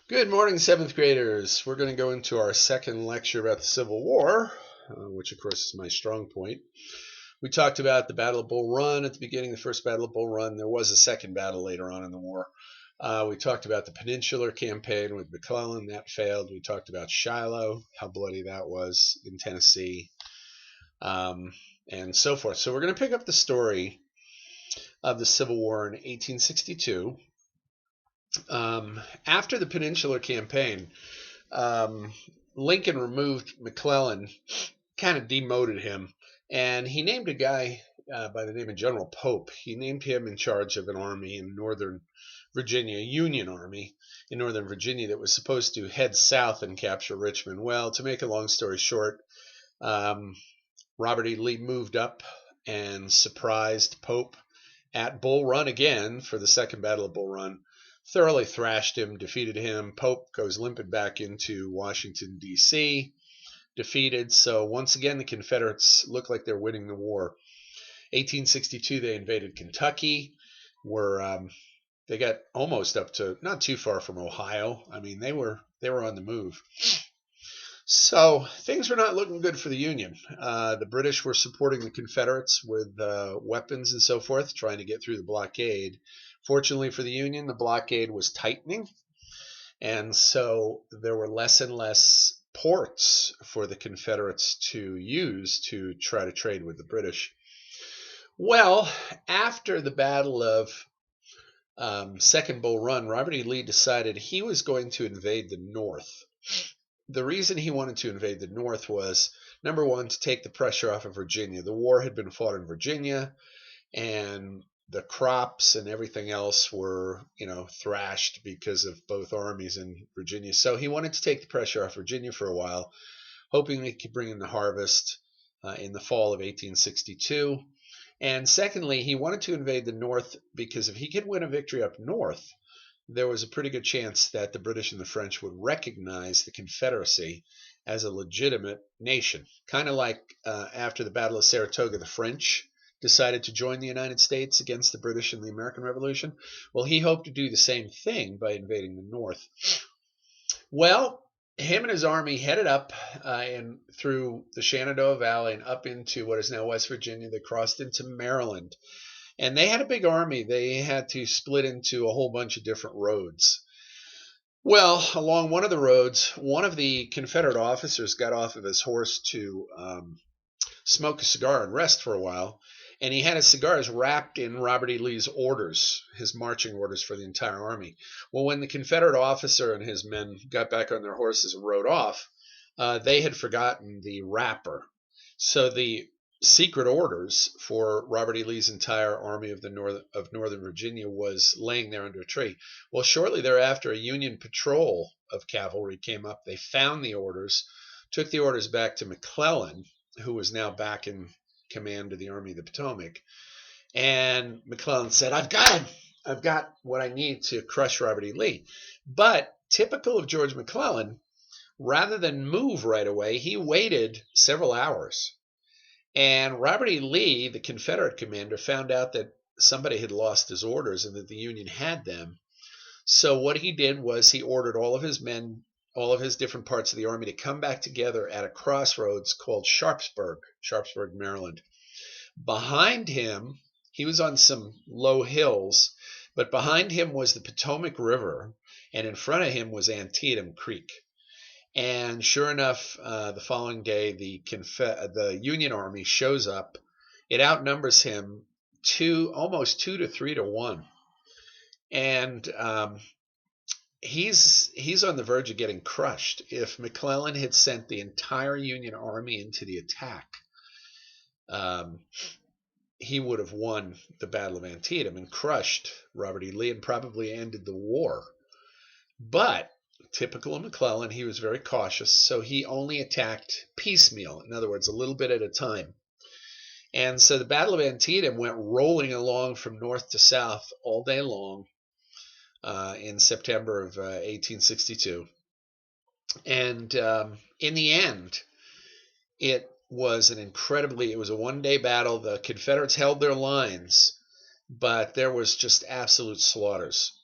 Good morning, seventh graders. We're going to go into our second lecture about the Civil War, which of course is my strong point. We talked about the Battle of Bull Run at the beginning, the first Battle of Bull Run. There was a second battle later on in the war. We talked about the Peninsular Campaign with McClellan. That failed. We talked about Shiloh, how bloody that was in Tennessee, and so forth. So we're going to pick up the story of the Civil War in 1862. After the Peninsular Campaign, Lincoln removed McClellan, kind of demoted him, and he named a guy by the name of General Pope. He named him in charge of an army in northern Virginia, a Union army in northern Virginia that was supposed to head south and capture Richmond. Well, to make a long story short, Robert E. Lee moved up and surprised Pope at Bull Run again for the Second Battle of Bull Run. Thoroughly thrashed him, defeated him. Pope goes limping back into Washington, D.C., defeated. So once again, the Confederates look like they're winning the war. 1862, they invaded Kentucky, where they got almost up to not too far from Ohio. I mean, they were on the move. So things were not looking good for the Union. The British were supporting the Confederates with weapons and so forth, trying to get through the blockade. Fortunately for the Union, the blockade was tightening, and so there were less and less ports for the Confederates to use to try to trade with the British. Well, after the Battle of Second Bull Run, Robert E. Lee decided he was going to invade the North. The reason he wanted to invade the North was, number one, to take the pressure off of Virginia. The war had been fought in Virginia, and the crops and everything else were, thrashed because of both armies in Virginia. So he wanted to take the pressure off Virginia for a while, hoping he could bring in the harvest in the fall of 1862. And secondly, he wanted to invade the North because if he could win a victory up north, there was a pretty good chance that the British and the French would recognize the Confederacy as a legitimate nation. Kind of like after the Battle of Saratoga, the French decided to join the United States against the British in the American Revolution. Well, he hoped to do the same thing by invading the North. Well, him and his army headed up and through the Shenandoah Valley and up into what is now West Virginia. They crossed into Maryland. And they had a big army. They had to split into a whole bunch of different roads. Well, along one of the roads, one of the Confederate officers got off of his horse to smoke a cigar and rest for a while. And he had his cigars wrapped in Robert E. Lee's orders, his marching orders for the entire army. Well, when the Confederate officer and his men got back on their horses and rode off, they had forgotten the wrapper. So the secret orders for Robert E. Lee's entire army of Northern Virginia was laying there under a tree. Well, shortly thereafter, a Union patrol of cavalry came up. They found the orders, took the orders back to McClellan, who was now back in command of the Army of the Potomac. And McClellan said, I've got what I need to crush Robert E. Lee. But typical of George McClellan, rather than move right away, he waited several hours. And Robert E. Lee, the Confederate commander, found out that somebody had lost his orders and that the Union had them. So what he did was he ordered all of his men, all of his different parts of the army to come back together at a crossroads called Sharpsburg, Maryland. Behind him, he was on some low hills, but behind him was the Potomac River, and in front of him was Antietam Creek. And sure enough, the following day, the Union Army shows up. It outnumbers him almost 2 to 3 to 1. And he's on the verge of getting crushed. If McClellan had sent the entire Union Army into the attack, he would have won the Battle of Antietam and crushed Robert E. Lee and probably ended the war. But typical of McClellan, he was very cautious, so he only attacked piecemeal. In other words, a little bit at a time. And so the Battle of Antietam went rolling along from north to south all day long in September of 1862. And in the end, it was a one-day battle. The Confederates held their lines, but there was just absolute slaughters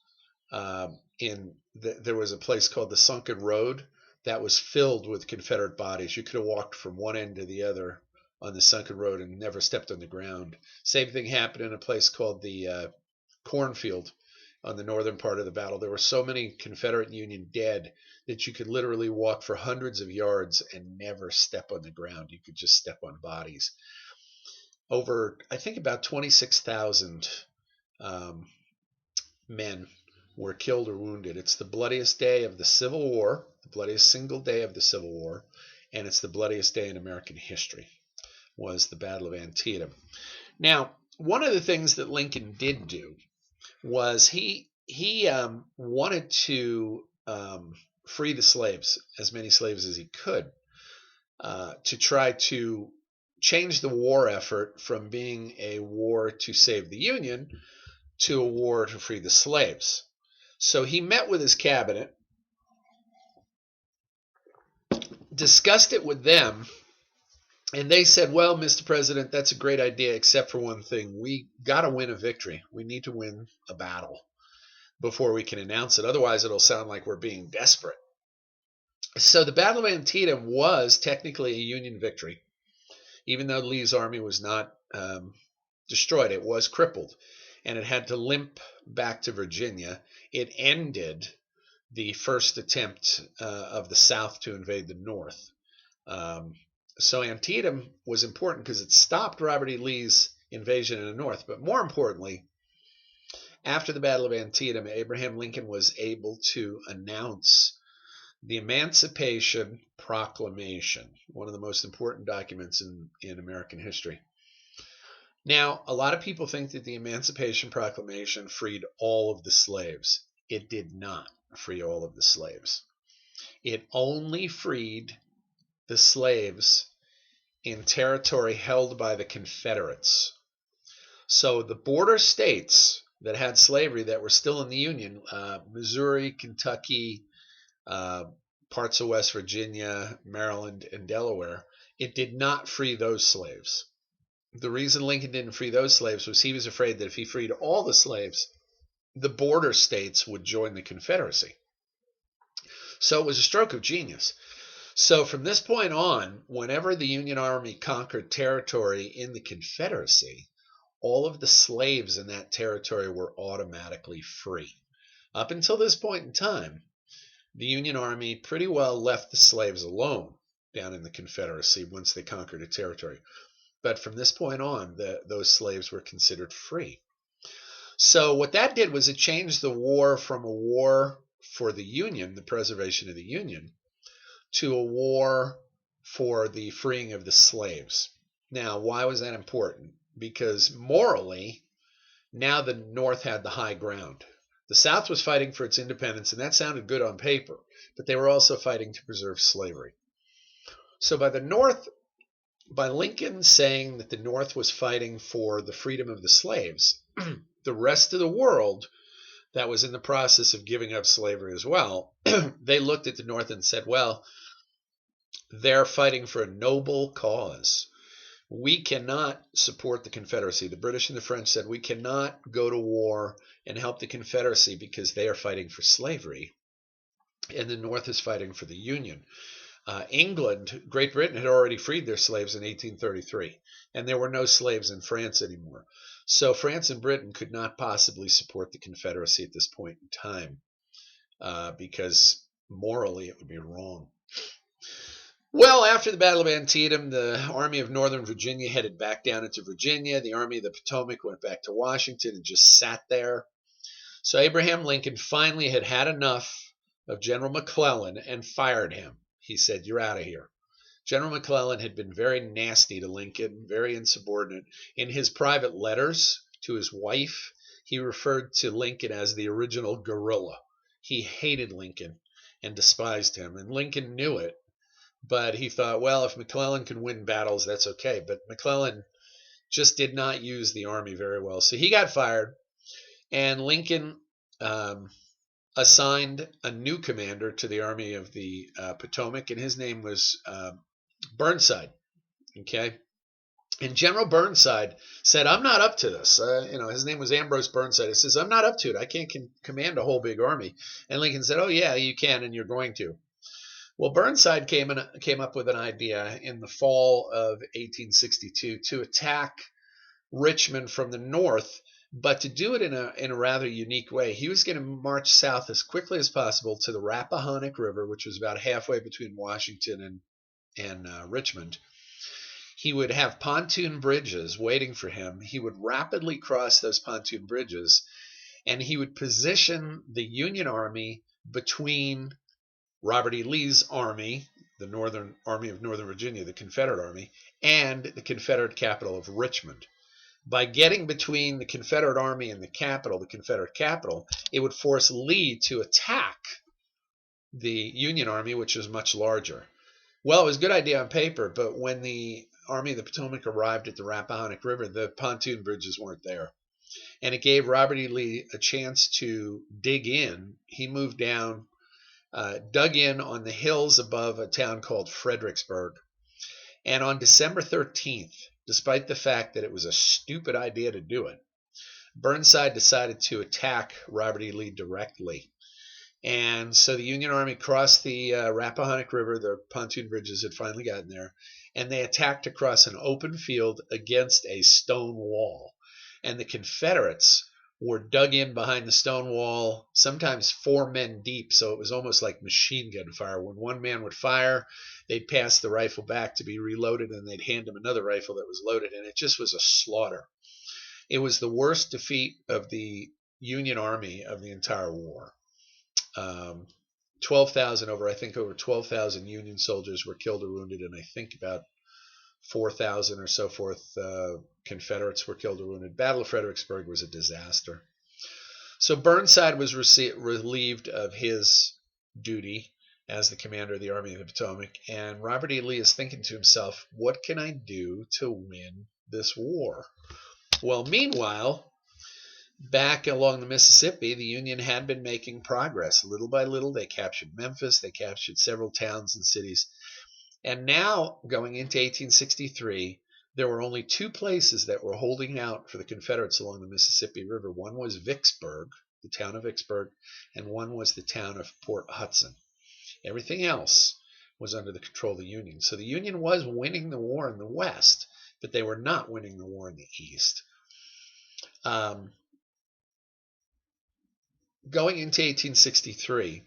in there was a place called the Sunken Road that was filled with Confederate bodies. You could have walked from one end to the other on the Sunken Road and never stepped on the ground. Same thing happened in a place called the Cornfield on the northern part of the battle. There were so many Confederate and Union dead that you could literally walk for hundreds of yards and never step on the ground. You could just step on bodies. Over, I think, about 26,000 men were killed or wounded. It's the bloodiest day of the Civil War, the bloodiest single day of the Civil War, and it's the bloodiest day in American history, was the Battle of Antietam. Now, one of the things that Lincoln did do was he wanted to free the slaves, as many slaves as he could, to try to change the war effort from being a war to save the Union to a war to free the slaves. So he met with his cabinet, discussed it with them, and they said, well, Mr. President, that's a great idea, except for one thing. We got to win a victory. We need to win a battle before we can announce it. Otherwise, it'll sound like we're being desperate. So the Battle of Antietam was technically a Union victory. Even though Lee's army was not destroyed, it was crippled, and it had to limp back to Virginia. It ended the first attempt of the South to invade the North. So Antietam was important because it stopped Robert E. Lee's invasion in the North. But more importantly, after the Battle of Antietam, Abraham Lincoln was able to announce the Emancipation Proclamation, one of the most important documents in American history. Now, a lot of people think that the Emancipation Proclamation freed all of the slaves. It did not free all of the slaves. It only freed the slaves in territory held by the Confederates. So the border states that had slavery that were still in the Union, Missouri, Kentucky, parts of West Virginia, Maryland, and Delaware, it did not free those slaves. The reason Lincoln didn't free those slaves was he was afraid that if he freed all the slaves, the border states would join the Confederacy. So it was a stroke of genius. So from this point on, whenever the Union Army conquered territory in the Confederacy, all of the slaves in that territory were automatically free. Up until this point in time, the Union Army pretty well left the slaves alone down in the Confederacy once they conquered a territory. But from this point on, those slaves were considered free. So what that did was it changed the war from a war for the Union, the preservation of the Union, to a war for the freeing of the slaves. Now, why was that important? Because morally, now the North had the high ground. The South was fighting for its independence, and that sounded good on paper, but they were also fighting to preserve slavery. So by Lincoln saying that the North was fighting for the freedom of the slaves, the rest of the world that was in the process of giving up slavery as well, they looked at the North and said, well, they're fighting for a noble cause. We cannot support the Confederacy. The British and the French said we cannot go to war and help the Confederacy because they are fighting for slavery, and the North is fighting for the Union. Great Britain had already freed their slaves in 1833, and there were no slaves in France anymore. So France and Britain could not possibly support the Confederacy at this point in time because morally it would be wrong. Well, after the Battle of Antietam, the Army of Northern Virginia headed back down into Virginia. The Army of the Potomac went back to Washington and just sat there. So Abraham Lincoln finally had had enough of General McClellan and fired him. He said, "You're out of here." General McClellan had been very nasty to Lincoln, very insubordinate. In his private letters to his wife, he referred to Lincoln as the original guerrilla. He hated Lincoln and despised him, and Lincoln knew it. But he thought, well, if McClellan can win battles, that's okay. But McClellan just did not use the army very well. So he got fired, and Lincoln assigned a new commander to the Army of the Potomac, and his name was Burnside. Okay, And General Burnside said, I'm not up to this. His name was Ambrose Burnside. He says, I'm not up to it. I can't command a whole big army. And Lincoln said, oh, yeah, you can, and you're going to. Well, Burnside came up with an idea in the fall of 1862 to attack Richmond from the north, but to do it in a rather unique way. He was going to march south as quickly as possible to the Rappahannock River, which was about halfway between Washington and Richmond. He would have pontoon bridges waiting for him. He would rapidly cross those pontoon bridges, and he would position the Union Army between Robert E. Lee's army, the Northern Army of Northern Virginia, the Confederate Army, and the Confederate capital of Richmond. By getting between the Confederate Army and the Confederate capital, it would force Lee to attack the Union Army, which was much larger. Well, it was a good idea on paper, but when the Army of the Potomac arrived at the Rappahannock River, the pontoon bridges weren't there. And it gave Robert E. Lee a chance to dig in. He moved down, dug in on the hills above a town called Fredericksburg. And on December 13th, despite the fact that it was a stupid idea to do it, Burnside decided to attack Robert E. Lee directly. And so the Union Army crossed the Rappahannock River. The pontoon bridges had finally gotten there. And they attacked across an open field against a stone wall. And the Confederates were dug in behind the stone wall, sometimes 4 men deep, so it was almost like machine gun fire. When one man would fire, they'd pass the rifle back to be reloaded, and they'd hand him another rifle that was loaded, and it just was a slaughter. It was the worst defeat of the Union Army of the entire war. 12,000 over 12,000 Union soldiers were killed or wounded, and I think about 4,000 or so forth Confederates were killed or wounded. Battle of Fredericksburg was a disaster. So Burnside was relieved of his duty as the commander of the Army of the Potomac, and Robert E. Lee is thinking to himself, what can I do to win this war? Well, meanwhile, back along the Mississippi, the Union had been making progress. Little by little, they captured Memphis, they captured several towns and cities. And now, going into 1863, there were only 2 places that were holding out for the Confederates along the Mississippi River. One was Vicksburg, the town of Vicksburg, and one was the town of Port Hudson. Everything else was under the control of the Union. So the Union was winning the war in the West, but they were not winning the war in the East. Going into 1863,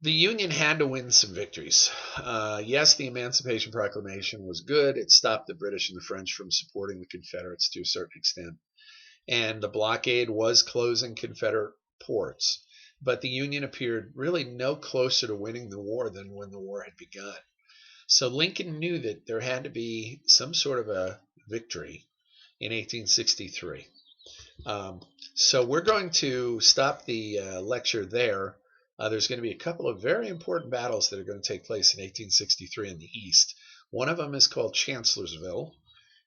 the Union had to win some victories. Yes, the Emancipation Proclamation was good. It stopped the British and the French from supporting the Confederates to a certain extent. And the blockade was closing Confederate ports. But the Union appeared really no closer to winning the war than when the war had begun. So Lincoln knew that there had to be some sort of a victory in 1863. So we're going to stop the lecture there. There's going to be a couple of very important battles that are going to take place in 1863 in the East. One of them is called Chancellorsville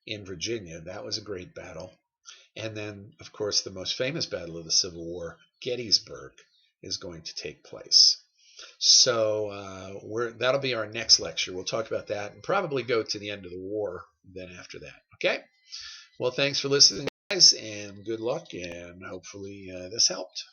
in Virginia. That was a great battle. And then, of course, the most famous battle of the Civil War, Gettysburg, is going to take place. So that'll be our next lecture. We'll talk about that and probably go to the end of the war then after that. Okay? Well, thanks for listening, guys, and good luck, and hopefully this helped.